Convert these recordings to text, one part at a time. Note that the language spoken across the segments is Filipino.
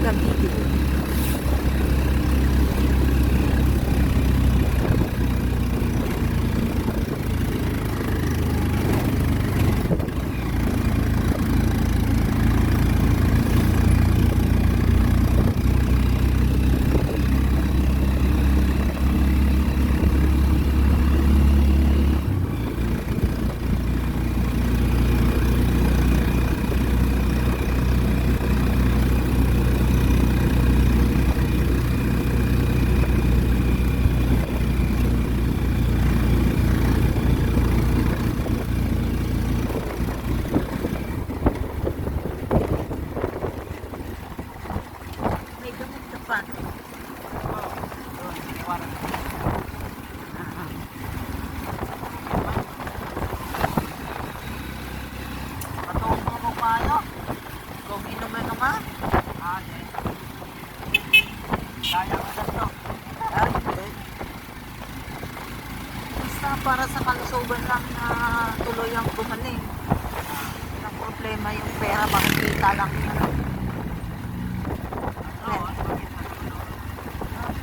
na video. May gamot ka pa. Patong mo pa ano? Kung inuman nga? Kaya ko sa to. Basta para sa kalusugan lang na tuloy ang gumaling. Ang problema yung pera, makikita lang na.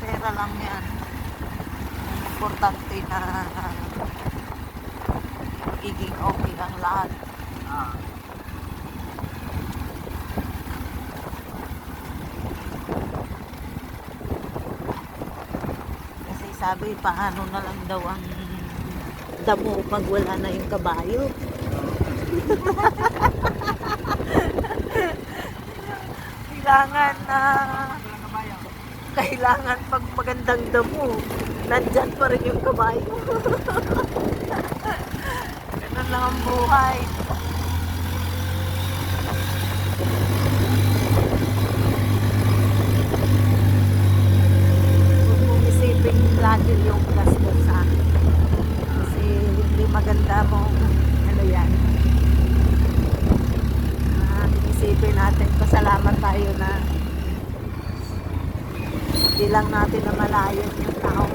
Pera lang yan. Ang importante na magiging okay ang lahat. Kasi sabi, paano na lang daw ang damo pag wala na yung kabayo. Kailangan pag magandang damo, nandyan pa rin yung kabayo. Ganun lang ang buhay. Huwag mong isipin lagi yung gastos sa akin. Kasi hindi maganda mong ano yan. Isipin natin, pasalamat tayo na hindi lang natin na malayan yung tao.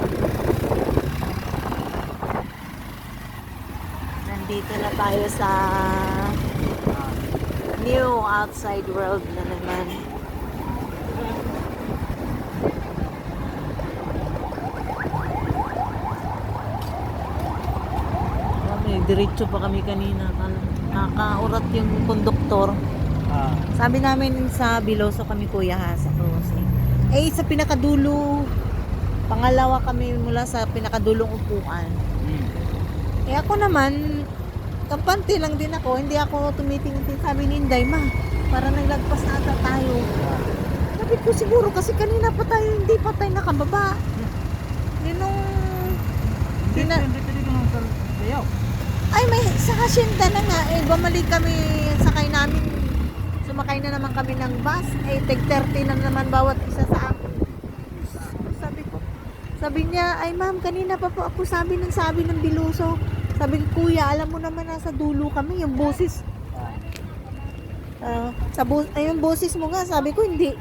Nandito na tayo sa new outside world na naman. Diretso pa kami kanina. Nakaurat yung konduktor. Sabi namin sa Biloso kami kuya ha, sa crossing. Sa pinakadulo, pangalawa kami mula sa pinakadulong upuan. Ako naman, kampante lang din ako, hindi ako tumitingin. Sabi ni Inday, ma, para naglagpas na ata tayo. Sabi ko siguro kasi kanina pa tayo, hindi pa tayo nakababa. Ay, may sa Hacienda na nga, bumalik kami, sumakay na naman kami ng bus, take 30 na naman bawat isa sa akin. Sabi niya, ay ma'am, kanina pa po ako sabi ng Biloso. Sabi ko, kuya, alam mo naman nasa dulo kami, yung boses. Yung boses mo nga, sabi ko, hindi.